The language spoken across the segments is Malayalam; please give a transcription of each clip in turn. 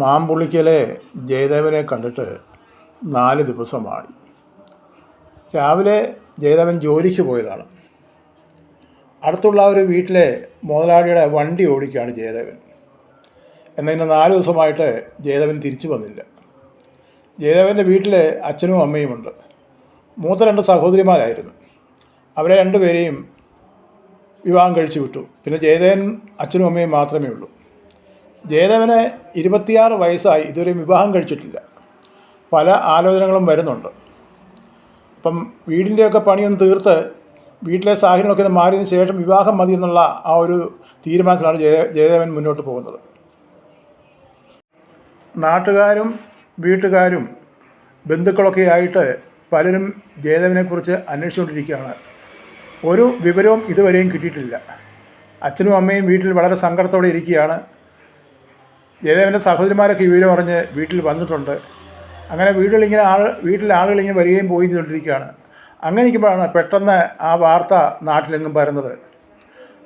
മാമ്പുളിക്കലെ ജയദേവനെ കണ്ടിട്ട് 4 ദിവസമായി. രാവിലെ ജയദേവൻ ജോലിക്ക് പോയതാണ്. അടുത്തുള്ള ഒരു വീട്ടിലെ മുതലാളിയുടെ വണ്ടി ഓടിക്കുകയാണ് ജയദേവൻ. എന്നാൽ ഇന്ന് 4 ദിവസമായിട്ട് ജയദേവൻ തിരിച്ചു വന്നില്ല. ജയദേവൻ്റെ വീട്ടിൽ അച്ഛനും അമ്മയുമുണ്ട്. മൂത്ത 2 സഹോദരിമാരായിരുന്നു. അവരെ 2 പേരെയും വിവാഹം കഴിച്ചു വിട്ടു. പിന്നെ ജയദേവൻ അച്ഛനും അമ്മയും മാത്രമേ ഉള്ളൂ. ജയദേവന് 26 വയസ്സായി, ഇതുവരെ വിവാഹം കഴിച്ചിട്ടില്ല. പല ആലോചനകളും വരുന്നുണ്ട്. അപ്പം വീടിൻ്റെയൊക്കെ പണിയൊന്ന് തീർത്ത് വീട്ടിലെ സാഹചര്യമൊക്കെ ഒന്ന് മാറിയതിന് ശേഷം വിവാഹം മതി എന്നുള്ള ആ ഒരു തീരുമാനത്തിലാണ് ജയദേവൻ മുന്നോട്ട് പോകുന്നത്. നാട്ടുകാരും വീട്ടുകാരും ബന്ധുക്കളൊക്കെ ആയിട്ട് പലരും ജയദേവനെക്കുറിച്ച് അന്വേഷിച്ചുകൊണ്ടിരിക്കുകയാണ്. ഒരു വിവരവും ഇതുവരെയും കിട്ടിയിട്ടില്ല. അച്ഛനും അമ്മയും വീട്ടിൽ വളരെ സങ്കടത്തോടെ ഇരിക്കുകയാണ്. ജയദേവൻ്റെ സഹോദരിമാരൊക്കെ വിവരം പറഞ്ഞ് വീട്ടിൽ വന്നിട്ടുണ്ട്. അങ്ങനെ വീട്ടിലെ ആളുകൾ ഇങ്ങനെ വരികയും പോയി ചെയ്തുകൊണ്ടിരിക്കുകയാണ്. അങ്ങനെ ഇരിക്കുമ്പോഴാണ് പെട്ടെന്ന് ആ വാർത്ത നാട്ടിലെങ്ങും പരന്നത്.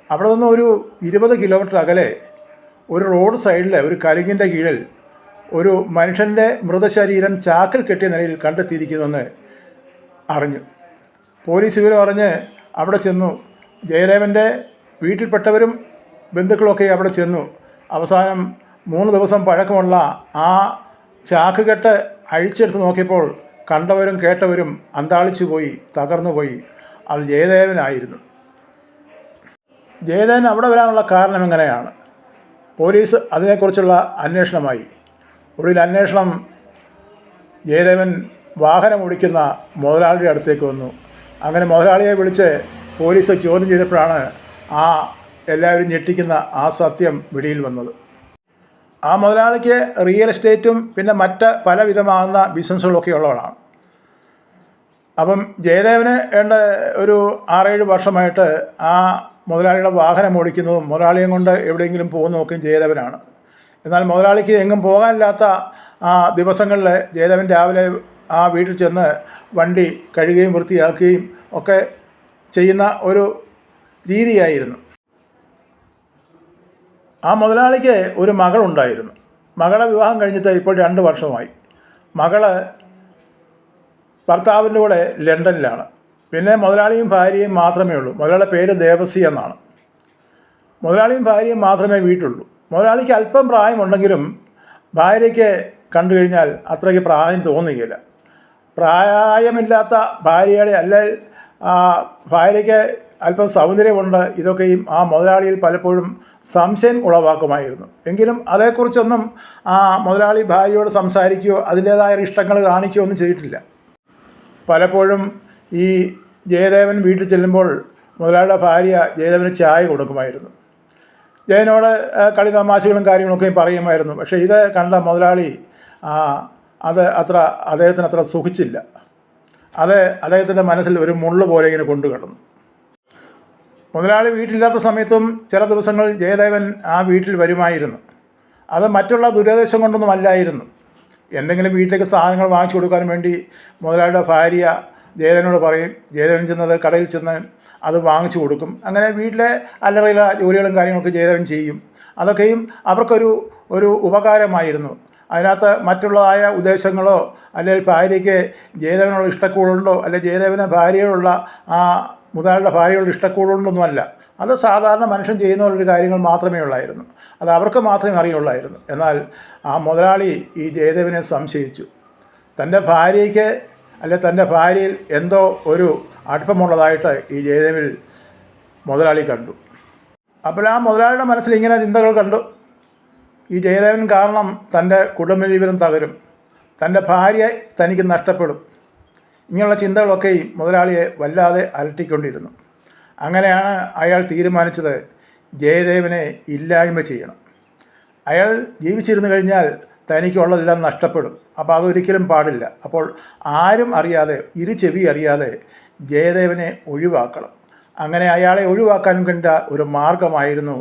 അവിടെ നിന്ന് ഒരു 20 കിലോമീറ്റർ അകലെ ഒരു റോഡ് സൈഡിൽ ഒരു കലുങ്ങിൻ്റെ കീഴിൽ ഒരു മനുഷ്യൻ്റെ മൃതശരീരം ചാക്കിൽ കെട്ടിയ നിലയിൽ കണ്ടെത്തിയിരിക്കുന്നുവെന്ന് അറിഞ്ഞു. പോലീസ് വിവരം അറിഞ്ഞ് അവിടെ ചെന്നു. ജയദേവൻ്റെ വീട്ടിൽപ്പെട്ടവരും ബന്ധുക്കളൊക്കെ അവിടെ ചെന്നു. അവസാനം 3 ദിവസം പഴക്കമുള്ള ആ ചാക്കുകെട്ട് അഴിച്ചെടുത്ത് നോക്കിയപ്പോൾ കണ്ടവരും കേട്ടവരും അന്താളിച്ചു പോയി, തകർന്നു പോയി. അത് ജയദേവനായിരുന്നു. ജയദേവൻ അവിടെ വരാനുള്ള കാരണം എങ്ങനെയാണ്? പോലീസ് അതിനെക്കുറിച്ചുള്ള അന്വേഷണമായി. ഒടുവിൽ അന്വേഷണം ജയദേവൻ വാഹനം ഓടിക്കുന്ന മുതലാളിയുടെ അടുത്തേക്ക് വന്നു. അങ്ങനെ മുതലാളിയെ വിളിച്ച് പോലീസ് ചോദ്യം ചെയ്തപ്പോഴാണ് എല്ലാവരും ഞെട്ടിക്കുന്ന ആ സത്യം വെളിയിൽ വന്നത്. ആ മുതലാളിക്ക് റിയൽ എസ്റ്റേറ്റും പിന്നെ മറ്റ് പലവിധമാകുന്ന ബിസിനസ്സുകളൊക്കെ ഉള്ളവരാണ്. അപ്പം ജയദേവന് ഒരു 6-7 വർഷമായിട്ട് ആ മുതലാളിയുടെ വാഹനം ഓടിക്കുന്നതും മുതലാളിയും കൊണ്ട് എവിടെയെങ്കിലും പോകുന്നതൊക്കെയും ജയദേവനാണ്. എന്നാൽ മുതലാളിക്ക് എങ്ങും പോകാനില്ലാത്ത ആ ദിവസങ്ങളിൽ ജയദേവൻ രാവിലെ ആ വീട്ടിൽ ചെന്ന് വണ്ടി കഴുകുകയും വൃത്തിയാക്കുകയും ഒക്കെ ചെയ്യുന്ന ഒരു രീതിയായിരുന്നു. ആ മുതലാളിക്ക് ഒരു മകളുണ്ടായിരുന്നു. മകളെ വിവാഹം കഴിഞ്ഞിട്ട് ഇപ്പോൾ 2 വർഷമായി. മകള് ഭർത്താവിൻ്റെ കൂടെ ലണ്ടനിലാണ്. പിന്നെ മുതലാളിയും ഭാര്യയും മാത്രമേ ഉള്ളൂ. മുതലാളിയുടെ പേര് ദേവസി എന്നാണ്. മുതലാളിയും ഭാര്യയും മാത്രമേ വീട്ടിലുള്ളൂ. മുതലാളിക്ക് അല്പം പ്രായമുണ്ടെങ്കിലും ഭാര്യയ്ക്ക് കണ്ടു കഴിഞ്ഞാൽ അത്രയ്ക്ക് പ്രായം തോന്നുകയില്ല. പ്രായമില്ലാത്ത ഭാര്യയുടെ ഭാര്യയ്ക്ക് അല്പം സൗന്ദര്യമുണ്ട്. ഇതൊക്കെയും ആ മുതലാളിയിൽ പലപ്പോഴും സംശയം ഉളവാക്കുമായിരുന്നു. എങ്കിലും അതേക്കുറിച്ചൊന്നും ആ മുതലാളി ഭാര്യയോട് സംസാരിക്കുകയോ അതിൻ്റേതായ ഇഷ്ടങ്ങൾ കാണിക്കുകയോ ഒന്നും ചെയ്തിട്ടില്ല. പലപ്പോഴും ഈ ജയദേവൻ വീട്ടിൽ ചെല്ലുമ്പോൾ മുതലാളിയുടെ ഭാര്യ ജയദേവന് ചായ കൊടുക്കുമായിരുന്നു. ജയനോട് കളി തമാശകളും കാര്യങ്ങളൊക്കെ പറയുമായിരുന്നു. പക്ഷേ ഇത് കണ്ട മുതലാളി അദ്ദേഹത്തിന് അത്ര സുഖിച്ചില്ല. അദ്ദേഹത്തിൻ്റെ മനസ്സിൽ ഒരു മുള്ളു പോലെ ഇങ്ങനെ കൊണ്ടു കിടന്നു. മുതലാളി വീട്ടിലില്ലാത്ത സമയത്തും ചില ദിവസങ്ങൾ ജയദേവൻ ആ വീട്ടിൽ വരുമായിരുന്നു. അത് മറ്റുള്ള ദുരുദ്ദേശം കൊണ്ടൊന്നും അല്ലായിരുന്നു. എന്തെങ്കിലും വീട്ടിലേക്ക് സാധനങ്ങൾ വാങ്ങിച്ചു കൊടുക്കാൻ വേണ്ടി മുതലാളിയുടെ ഭാര്യ ജയദേവനോട് പറയും. ജയദേവൻ ചെന്നത് കടയിൽ ചെന്ന് അത് വാങ്ങിച്ചു കൊടുക്കും. അങ്ങനെ വീട്ടിലെ അല്ലറയില ജോലികളും കാര്യങ്ങളൊക്കെ ജയദേവൻ ചെയ്യും. അതൊക്കെയും അവർക്കൊരു ഉപകാരമായിരുന്നു. അതിനകത്ത് മറ്റുള്ളതായ ഉദ്ദേശങ്ങളോ അല്ലെങ്കിൽ ഭാര്യയ്ക്ക് ജയദേവനുള്ള ഇഷ്ടക്കൂടുണ്ടോ അല്ലെങ്കിൽ ജയദേവന് ഭാര്യയോടുള്ള മുതലാളിയുടെ ഭാര്യയോടുള്ള ഇഷ്ടക്കൂടുണ്ടൊന്നുമല്ല. അത് സാധാരണ മനുഷ്യൻ ചെയ്യുന്ന ഒരു കാര്യങ്ങൾ മാത്രമേ ഉള്ളായിരുന്നു. അത് അവർക്ക് മാത്രമേ അറിയുള്ളായിരുന്നു. എന്നാൽ ആ മുതലാളി ഈ ജയദേവനെ സംശയിച്ചു. തൻ്റെ ഭാര്യയിൽ എന്തോ ഒരു അടുപ്പമുള്ളതായിട്ട് ഈ ജയദേവിൽ മുതലാളി കണ്ടു. അപ്പോൾ ആ മുതലാളിയുടെ മനസ്സിൽ ഇങ്ങനെ ചിന്തകൾ കണ്ടു. ഈ ജയദേവൻ കാരണം തൻ്റെ കുടുംബജീവനം തകരും, തൻ്റെ ഭാര്യ തനിക്ക് നഷ്ടപ്പെടും. ഇങ്ങനെയുള്ള ചിന്തകളൊക്കെയും മുതലാളിയെ വല്ലാതെ അലട്ടിക്കൊണ്ടിരുന്നു. അങ്ങനെയാണ് അയാൾ തീരുമാനിച്ചത് ജയദേവനെ ഇല്ലായ്മ ചെയ്യണം. അയാൾ ജീവിച്ചിരുന്നു കഴിഞ്ഞാൽ തനിക്കുള്ളതെല്ലാം നഷ്ടപ്പെടും. അപ്പോൾ അതൊരിക്കലും പാടില്ല. അപ്പോൾ ആരും അറിയാതെ, ചെവി അറിയാതെ ജയദേവനെ ഒഴിവാക്കണം. അങ്ങനെ അയാളെ ഒഴിവാക്കാൻ കണ്ട ഒരു മാർഗമായിരുന്നു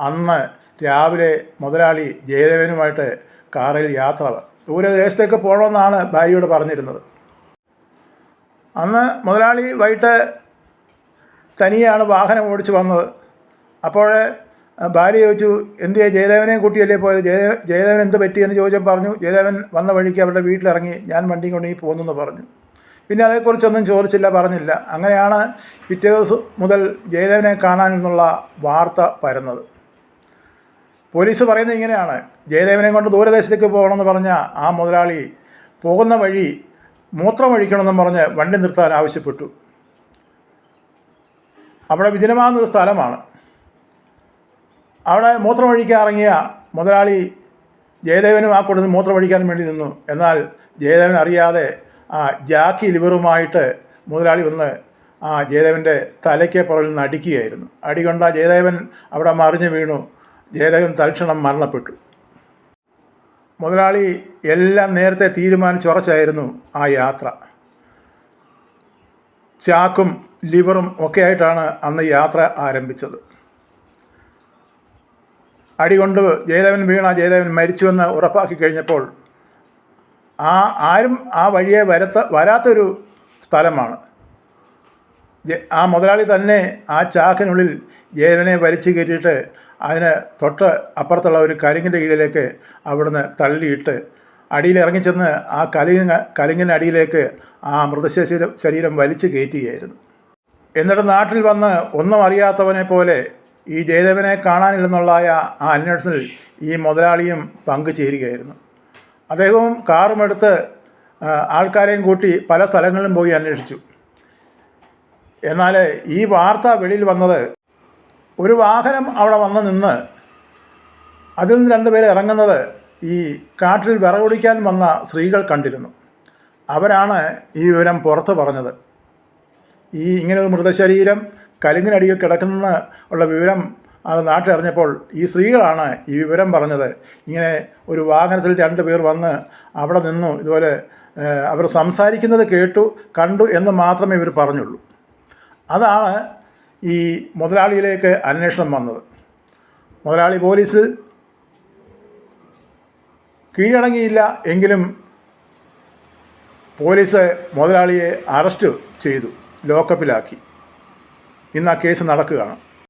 അന്ന് രാവിലെ മുതലാളി ജയദേവനുമായിട്ട് കാറിൽ യാത്ര ദൂരദേശത്തേക്ക് പോകണമെന്നാണ് ഭാര്യയോട് പറഞ്ഞിരുന്നത്. അന്ന് മുതലാളി വൈകിട്ട് തനിയാണ് വാഹനം ഓടിച്ച് വന്നത്. അപ്പോൾ ഭാര്യ ചോദിച്ചു, എന്തിയാ ജയദേവനെയും കൂട്ടിയല്ലേ പോയത്, ജയദേവൻ എന്ത് പറ്റിയെന്ന് ചോദിച്ചപ്പോൾ പറഞ്ഞു, ജയദേവൻ വന്ന വഴിക്ക് അവരുടെ വീട്ടിലിറങ്ങി ഞാൻ വണ്ടിയും കൊണ്ട് ഈ പോകുന്നെന്ന് പറഞ്ഞു. പിന്നെ അതേക്കുറിച്ചൊന്നും ചോദിച്ചില്ല, പറഞ്ഞില്ല. അങ്ങനെയാണ് പിറ്റേ ദിവസം മുതൽ ജയദേവനെ കാണാനെന്നുള്ള വാർത്ത പരന്നത്. പോലീസ് പറയുന്നത് ഇങ്ങനെയാണ്, ജയദേവനെ കൊണ്ട് ദൂരദേശത്തേക്ക് പോകണമെന്ന് പറഞ്ഞ ആ മുതലാളി പോകുന്ന വഴി മൂത്രമൊഴിക്കണമെന്നും പറഞ്ഞ് വണ്ടി നിർത്താൻ ആവശ്യപ്പെട്ടു. അവിടെ വിജനമാകുന്നൊരു സ്ഥലമാണ്. അവിടെ മൂത്രമൊഴിക്കാൻ ഇറങ്ങിയ മുതലാളി ജയദേവനും ആ കൂട്ടത്തിൽ മൂത്രമൊഴിക്കാൻ വേണ്ടി നിന്നു. എന്നാൽ ജയദേവൻ അറിയാതെ ആ ജാക്കി ലിവറുമായിട്ട് മുതലാളി വന്ന് ആ ജയദേവൻ്റെ തലയ്ക്ക് പുറകിൽ നിന്ന് അടിക്കുകയായിരുന്നു. അടികൊണ്ട ജയദേവൻ അവിടെ മറിഞ്ഞു വീണു. ജയദേവൻ തൽക്ഷണം മരണപ്പെട്ടു. മുതലാളി എല്ലാം നേരത്തെ തീരുമാനിച്ചുറച്ചായിരുന്നു ആ യാത്ര. ചാക്കും ലിവറും ഒക്കെ ആയിട്ടാണ് അന്ന് യാത്ര ആരംഭിച്ചത്. അടികൊണ്ട് ജയദേവൻ ജയദേവൻ മരിച്ചുവെന്ന് ഉറപ്പാക്കി കഴിഞ്ഞപ്പോൾ ആരും ആ വഴിയെ വരാത്തൊരു സ്ഥലമാണ്. ആ മുതലാളി തന്നെ ആ ചാക്കിനുള്ളിൽ ജയദേവനെ വലിച്ചു കയറ്റിയിട്ട് അതിന് തൊട്ട് അപ്പുറത്തുള്ള ഒരു കലിങ്ങിൻ്റെ കീഴിലേക്ക് അവിടുന്ന് തള്ളിയിട്ട് അടിയിലിറങ്ങിച്ചെന്ന് ആ കലിങ്ങിൻ്റെ അടിയിലേക്ക് ആ ശരീരം വലിച്ചു കയറ്റുകയായിരുന്നു. എന്നിട്ട് നാട്ടിൽ വന്ന് ഒന്നും അറിയാത്തവനെ പോലെ ഈ ജയദേവനെ കാണാനില്ലെന്നുള്ളായ ആ അന്വേഷണത്തിൽ ഈ മുതലാളിയും പങ്കുചേരുകയായിരുന്നു. അദ്ദേഹവും കാറുമെടുത്ത് ആൾക്കാരെയും കൂട്ടി പല സ്ഥലങ്ങളിലും പോയി അന്വേഷിച്ചു. എന്നാൽ ഈ വാർത്ത വെളിയിൽ വന്നത് ഒരു വാഹനം അവിടെ വന്ന് നിന്ന് അതിൽ നിന്ന് 2 പേര് ഇറങ്ങുന്നത് ഈ കാട്ടിൽ വിറകൊടിക്കാൻ വന്ന സ്ത്രീകൾ കണ്ടിരുന്നു. അവരാണ് ഈ വിവരം പുറത്ത് പറഞ്ഞത്. ഇങ്ങനൊരു മൃതശരീരം കലിങ്ങിനടിയിൽ കിടക്കുന്ന ഉള്ള വിവരം അത് നാട്ടിലറിഞ്ഞപ്പോൾ ഈ സ്ത്രീകളാണ് ഈ വിവരം പറഞ്ഞത്. ഇങ്ങനെ ഒരു വാഹനത്തിൽ 2 പേർ വന്ന് അവിടെ നിന്നു, ഇതുപോലെ അവർ സംസാരിക്കുന്നത് കണ്ടു എന്ന് മാത്രമേ ഇവർ പറഞ്ഞുള്ളൂ. അതാണ് ഈ മുതലാളിയിലേക്ക് അന്വേഷണം വന്നത്. മുതലാളി പോലീസ് കീഴടങ്ങിയില്ല എങ്കിലും പോലീസ് മുതലാളിയെ അറസ്റ്റ് ചെയ്തു, ലോക്കപ്പിലാക്കി. ഇന്ന് ആ കേസ് നടക്കുകയാണ്.